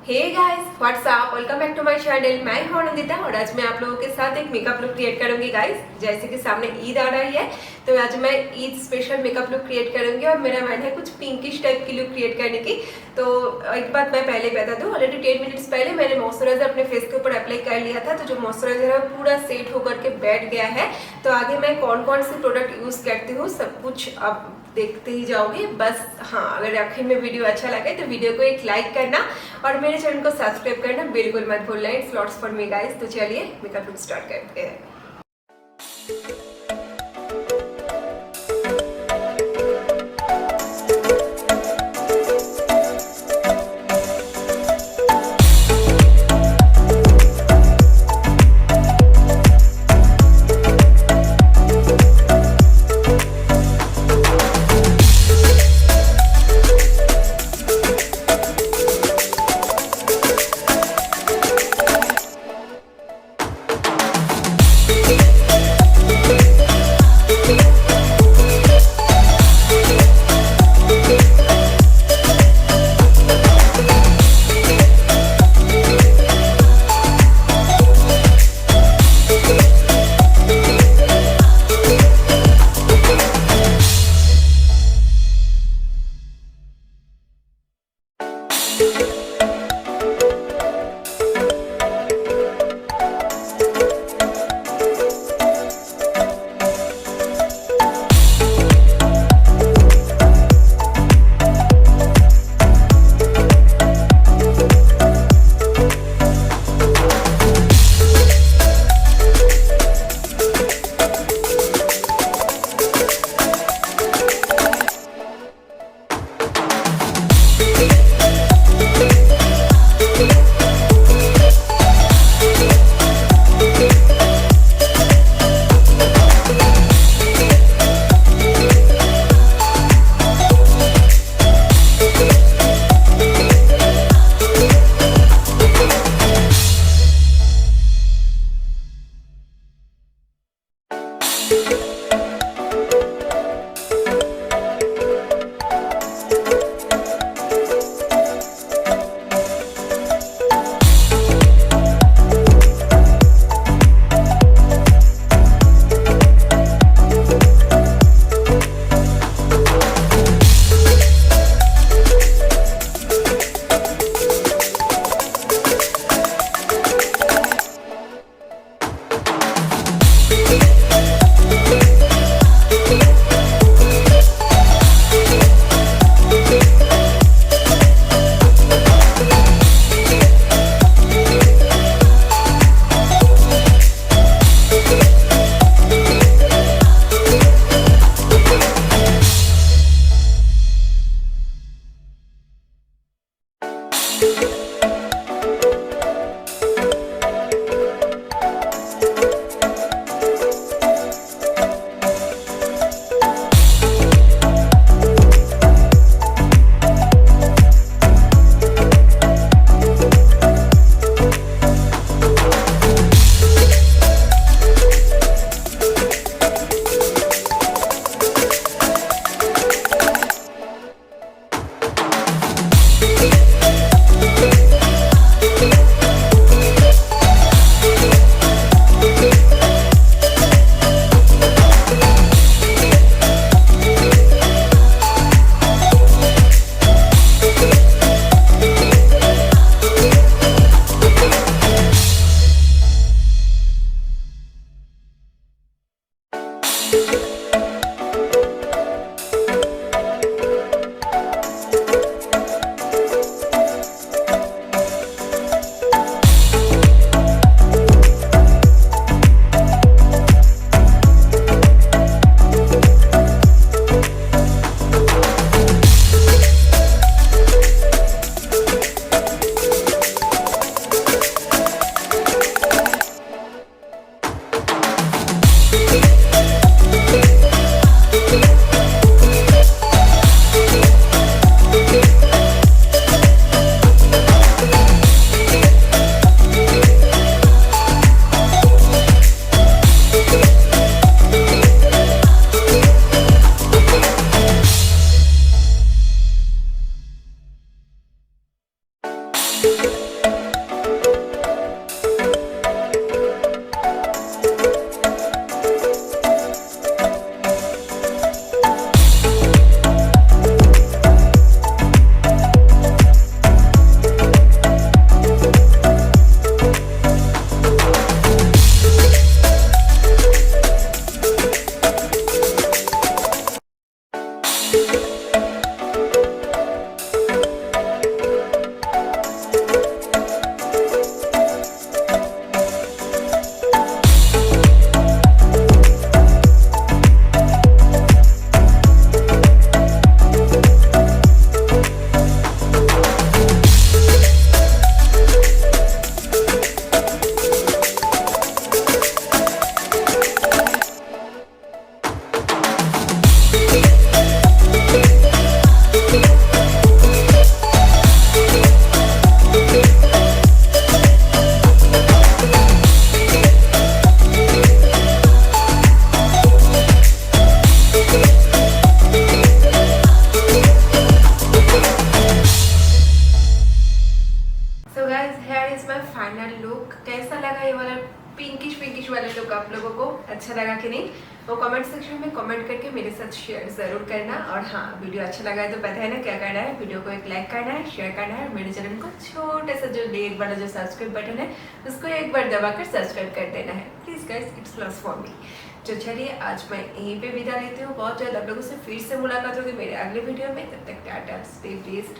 Hey guys what's up, welcome back to my channel. मैं हूं अनिंदिता और आज मैं आप लोगों के साथ एक मेकअप लुक क्रिएट करूंगी गाइस। जैसे कि सामने ईद आ रही है तो आज मैं Eid special makeup look create करूंगी और मेरा मन है कुछ पिंकिश टाइप की लुक क्रिएट करने की। तो एक बात मैं पहले बता दूं, ऑलरेडी 10 मिनट्स पहले मैंने मॉइस्चराइजर अपने फेस के ऊपर अप्लाई कर लिया था, तो जो मॉइस्चराइजर है पूरा सेट होकर के बैठ गया है। तो आगे मैं कौन कौन से प्रोडक्ट यूज करती हूँ सब कुछ अब देखते ही जाओगे। बस हाँ, अगर आखिर में वीडियो अच्छा लगे तो वीडियो को एक लाइक करना और मेरे चैनल को सब्सक्राइब करना बिल्कुल मत भूलना। It's lots for me guys. तो चलिए मेकअप लुक स्टार्ट करते हैं। कि नहीं, वो कमेंट सेक्शन में कमेंट करके मेरे साथ शेयर ज़रूर करना। और हाँ, वीडियो अच्छा लगा है तो पता है ना क्या करना है, वीडियो को एक लाइक करना है, शेयर करना है, और मेरे चैनल को छोटा सा जो एक बड़ा जो सब्सक्राइब बटन है उसको एक बार दबाकर सब्सक्राइब कर देना है please guys, it's plus for me. तो चलिए आज मैं यहीं पे विदा लेती हूँ, बहुत जल्द आप लोगों से फिर से मुलाकात होगी मेरे अगले वीडियो में। तब तक टाटा, स्टे ब्लेस्ड।